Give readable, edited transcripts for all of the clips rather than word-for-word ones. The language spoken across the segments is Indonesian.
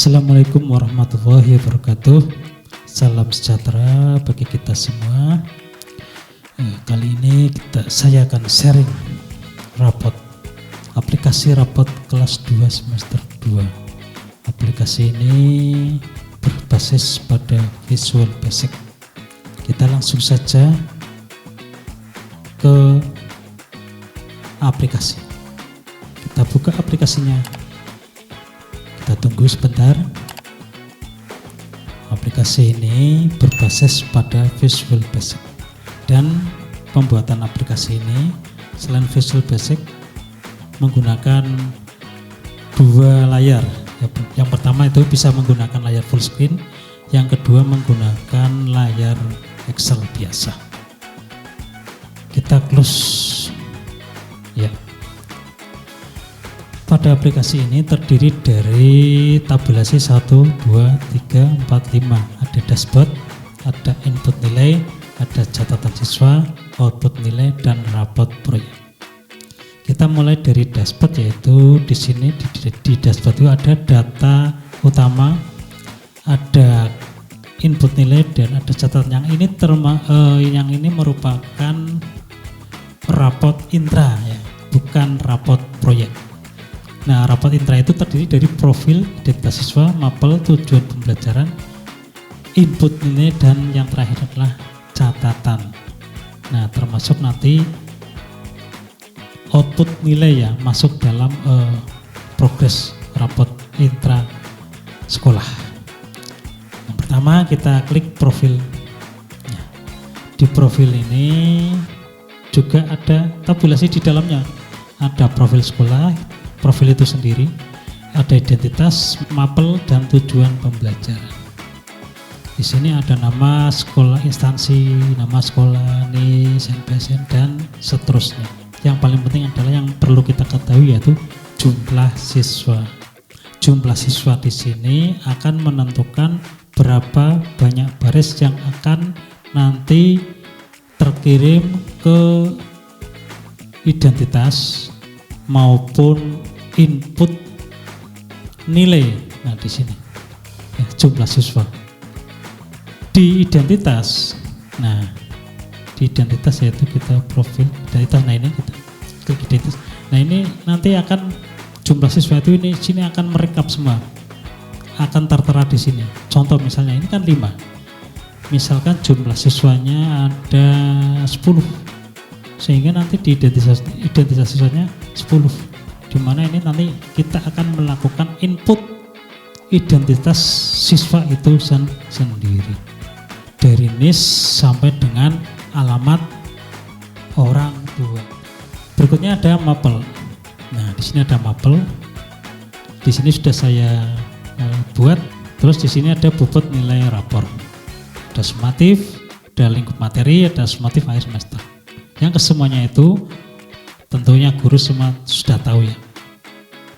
Assalamualaikum warahmatullahi wabarakatuh. Salam sejahtera bagi kita semua. Kali ini saya akan sharing rapot aplikasi rapot kelas 2 semester 2. Aplikasi ini berbasis pada Visual Basic. Kita langsung saja ke aplikasi. Kita buka aplikasinya. Kita tunggu sebentar. Aplikasi ini berbasis pada Visual Basic, dan pembuatan aplikasi ini selain Visual Basic menggunakan dua layar. Yang pertama itu bisa menggunakan layar full screen, yang kedua menggunakan layar Excel biasa. Kita close ya. Pada aplikasi ini terdiri dari tabulasi 1, 2, 3, 4, 5. Ada dashboard, ada input nilai, ada catatan siswa, output nilai, dan rapot proyek. Kita mulai dari dashboard, yaitu di sini di dashboard itu ada data utama, ada input nilai, dan ada catatan. Yang ini merupakan rapot intra ya, bukan rapot proyek. Nah, rapot intra itu terdiri dari profil, identitas siswa, mapel, tujuan pembelajaran, input nilai, dan yang terakhir adalah catatan. Nah, termasuk nanti output nilai ya, masuk dalam progres rapot intra sekolah. Yang pertama kita klik profil. Nah, di profil ini juga ada tabulasi di dalamnya. Ada profil sekolah, profil itu sendiri, ada identitas, mapel, dan tujuan pembelajaran. Di sini ada nama sekolah, instansi, nama sekolah, NIS, NPSN, dan seterusnya. Yang paling penting adalah yang perlu kita ketahui yaitu jumlah siswa. Jumlah siswa di sini akan menentukan berapa banyak baris yang akan nanti terkirim ke identitas maupun input nilai. Nah, di sini ya, jumlah siswa di identitas. Nah, di identitas yaitu kita profil identitas. Nah, ini kita klik identitas. Nah, ini nanti akan jumlah siswa itu ini sini akan merekap semua, akan tertera di sini. Contoh misalnya ini kan 5. Misalkan jumlah siswanya ada 10, sehingga nanti di identitas siswanya 10. Dimana ini nanti kita akan melakukan input identitas siswa itu sendiri dari NIS sampai dengan alamat orang tua. Berikutnya ada mapel. Nah, di sini ada mapel. Di sini sudah saya buat. Terus di sini ada bobot nilai rapor. Ada sumatif, ada lingkup materi, ada sumatif akhir semester. Yang kesemuanya itu tentunya guru semua sudah tahu ya,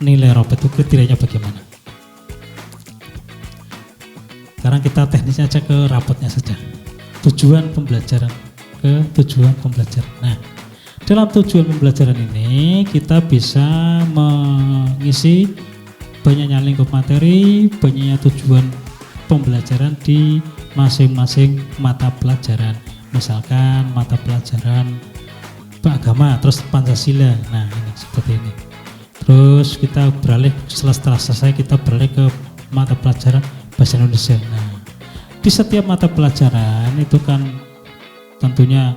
nilai rapot itu kriterianya bagaimana. Sekarang kita teknisnya aja ke rapotnya saja. Tujuan pembelajaran, ke tujuan pembelajaran. Nah, dalam tujuan pembelajaran ini kita bisa mengisi banyaknya lingkup materi, banyaknya tujuan pembelajaran di masing-masing mata pelajaran. Misalkan mata pelajaran agama, terus Pancasila. Nah, ini seperti ini. Terus kita beralih setelah selesai kita beralih ke mata pelajaran bahasa Indonesia. Nah, di setiap mata pelajaran itu kan tentunya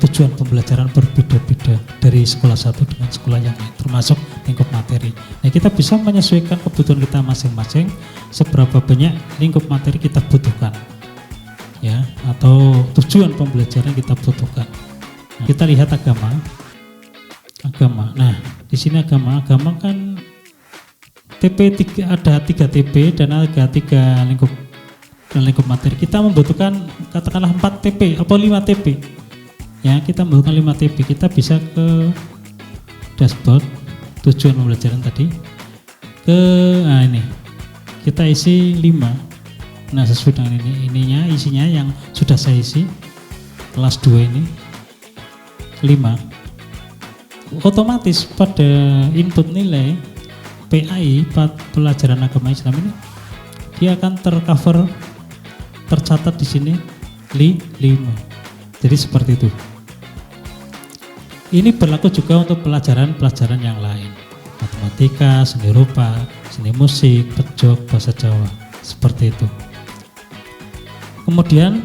tujuan pembelajaran berbeda-beda dari sekolah satu dengan sekolah yang lain, termasuk lingkup materi. Nah, kita bisa menyesuaikan kebutuhan kita masing-masing, seberapa banyak lingkup materi kita butuhkan ya, atau tujuan pembelajaran kita butuhkan. Nah, kita lihat agama. Nah, di sini agama kan ada 3 TP dan ada 3 lingkup materi. Kita membutuhkan katakanlah 4 TP atau 5 TP. Ya, kita membutuhkan 5 TP. Kita bisa ke dashboard tujuan pembelajaran tadi. Nah ini kita isi 5. Nah, sesuai dengan isinya yang sudah saya isi kelas 2 ini 5. Otomatis pada input nilai PAI, pelajaran agama Islam ini, dia akan tercatat di sini 5. Jadi seperti itu. Ini berlaku juga untuk pelajaran-pelajaran yang lain, matematika, seni rupa, seni musik, pejok, bahasa Jawa, seperti itu. Kemudian,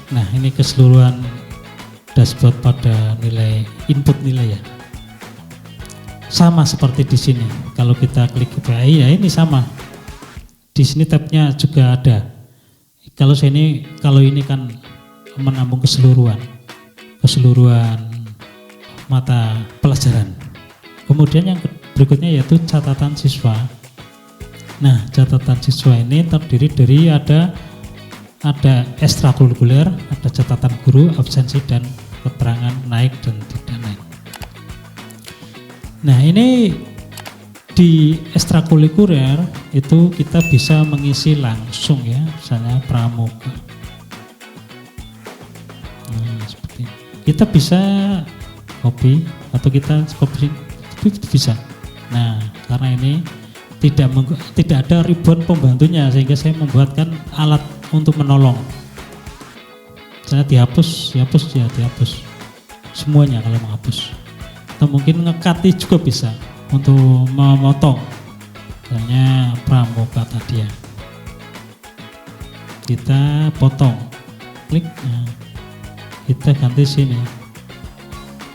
nah ini keseluruhan dashboard pada nilai, input nilai ya. Sama seperti di sini. Kalau kita klik ke PAI ya ini sama. Di sini tabnya juga ada. Kalau ini kan menampung keseluruhan mata pelajaran. Kemudian yang berikutnya yaitu catatan siswa. Nah, catatan siswa ini terdiri dari ada ekstrakurikuler, ada catatan guru, absensi, dan keterangan naik dan tidak naik. Nah, ini di ekstrakurikuler itu kita bisa mengisi langsung ya, misalnya pramuka. Nah, seperti ini. Kita bisa copy atau kita copy bisa. Nah, karena ini tidak ada ribbon pembantunya, sehingga saya membuatkan alat untuk menolong. Saya dihapus semuanya kalau menghapus. Atau mungkin ngekati juga bisa untuk memotong, misalnya pramuka tadi ya, kita potong, klik, nah, kita ganti sini,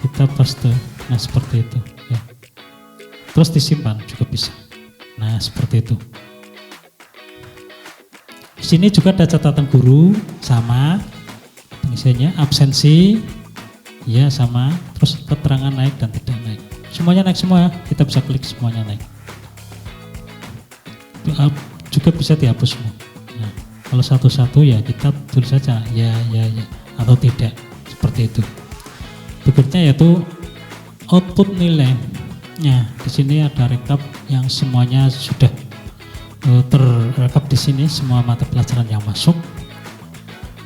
kita paste, nah seperti itu ya. Terus disimpan juga bisa. Nah seperti itu. Di sini juga ada catatan guru, sama pengisiannya, absensi ya sama, terus keterangan naik dan tidak naik. Semuanya naik semua, kita bisa klik semuanya naik. Juga bisa dihapus semua. Nah, kalau satu-satu ya kita tulis saja ya atau tidak, seperti itu. Berikutnya yaitu output nilai. Nah, di sini ada rekap yang semuanya sudah terrekap di sini, semua mata pelajaran yang masuk.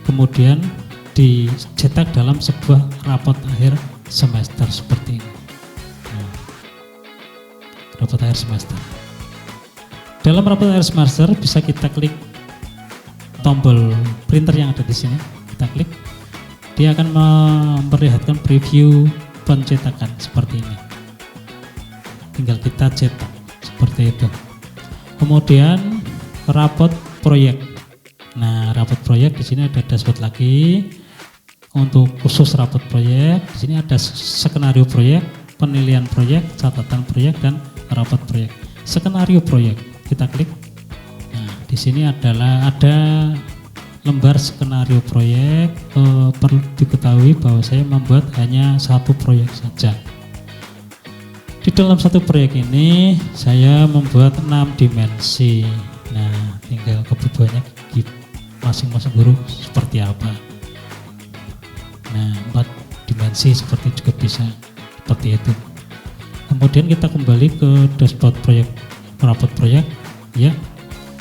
Kemudian dicetak dalam sebuah rapot akhir semester seperti ini. Nah, rapot akhir semester. Dalam rapot akhir semester bisa kita klik tombol printer yang ada di sini. Kita klik, dia akan memperlihatkan preview pencetakan seperti ini. Tinggal kita cetak seperti itu. Kemudian rapot proyek. Nah, rapot proyek di sini ada dashboard lagi. Untuk khusus rapot proyek, di sini ada skenario proyek, penilaian proyek, catatan proyek, dan rapot proyek. Skenario proyek kita klik. Nah, di sini ada lembar skenario proyek. Perlu diketahui bahwa saya membuat hanya satu proyek saja. Di dalam satu proyek ini saya membuat 6 dimensi. Nah, tinggal kebutuhannya masing-masing guru seperti apa. Nah, 4 dimensi seperti juga bisa seperti itu. Kemudian kita kembali ke dashboard proyek, rapot proyek ya.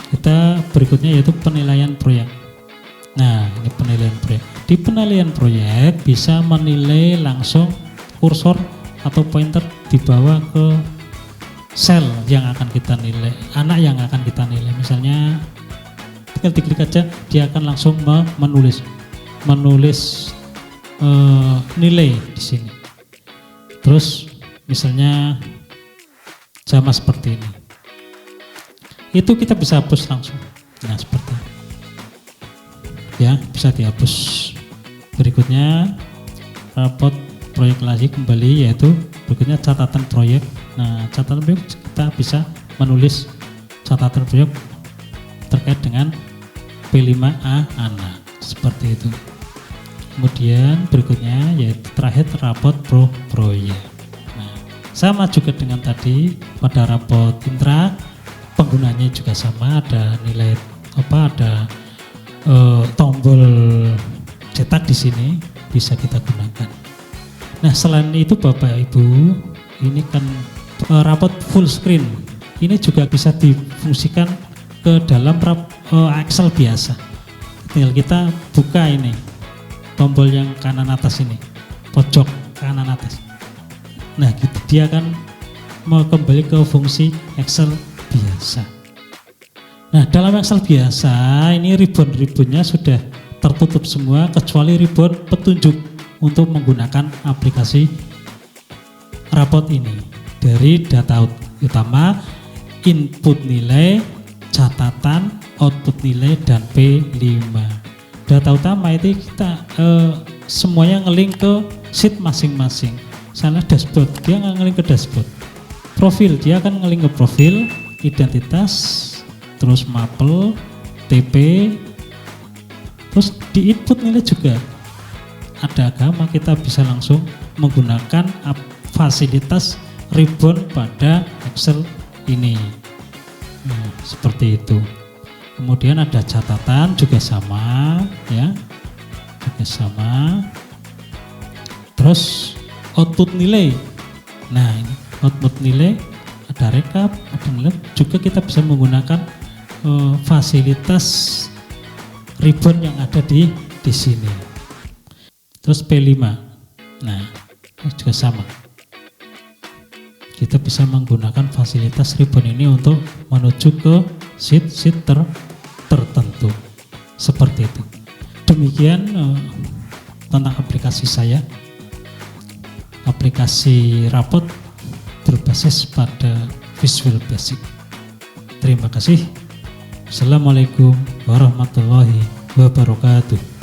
Kita berikutnya yaitu penilaian proyek. Nah, ini penilaian proyek. Di penilaian proyek bisa menilai langsung, kursor atau pointer dibawa ke sel yang akan kita nilai, anak yang akan kita nilai. Misalnya tinggal diklik aja, dia akan langsung menulis nilai di sini. Terus misalnya sama seperti ini, itu kita bisa hapus langsung. Nah seperti ini ya, bisa dihapus. Berikutnya rapot proyek lagi kembali, yaitu berikutnya catatan proyek. Nah, catatan proyek kita bisa menulis catatan proyek terkait dengan P5A anak seperti itu. Kemudian berikutnya yaitu terakhir rapot proyek. Nah, sama juga dengan tadi pada rapot intra, penggunanya juga sama, ada nilai ada tombol cetak di sini bisa kita gunakan. Nah, selain itu Bapak Ibu, ini kan rapot full screen. Ini juga bisa difungsikan ke dalam Excel biasa. Tinggal kita buka ini tombol yang kanan atas ini, pojok kanan atas. Nah, gitu dia akan mau kembali ke fungsi Excel biasa. Nah, dalam Excel biasa ini ribbon-ribbonnya sudah tertutup semua kecuali ribbon petunjuk untuk menggunakan aplikasi rapot ini. Dari data utama, input nilai, catatan, output nilai, dan P5. Data utama itu kita semuanya ngelink ke sheet masing-masing. Misalnya dashboard, dia nggak ngelink ke dashboard. Profil, dia akan ngelink ke profil, identitas, terus mapel, TP, terus di input nilai juga ada agama, kita bisa langsung menggunakan fasilitas ribbon pada Excel ini. Nah, seperti itu. Kemudian ada catatan juga sama, ya, juga sama. Terus output nilai. Nah, ini output nilai ada rekap, ada nilai. Juga kita bisa menggunakan fasilitas ribbon yang ada di sini. Terus P5. Nah, juga sama. Kita bisa menggunakan fasilitas ribbon ini untuk menuju ke sheet tertentu. Seperti itu. Demikian tentang aplikasi saya. Aplikasi rapot berbasis pada Visual Basic. Terima kasih. Assalamualaikum warahmatullahi wabarakatuh.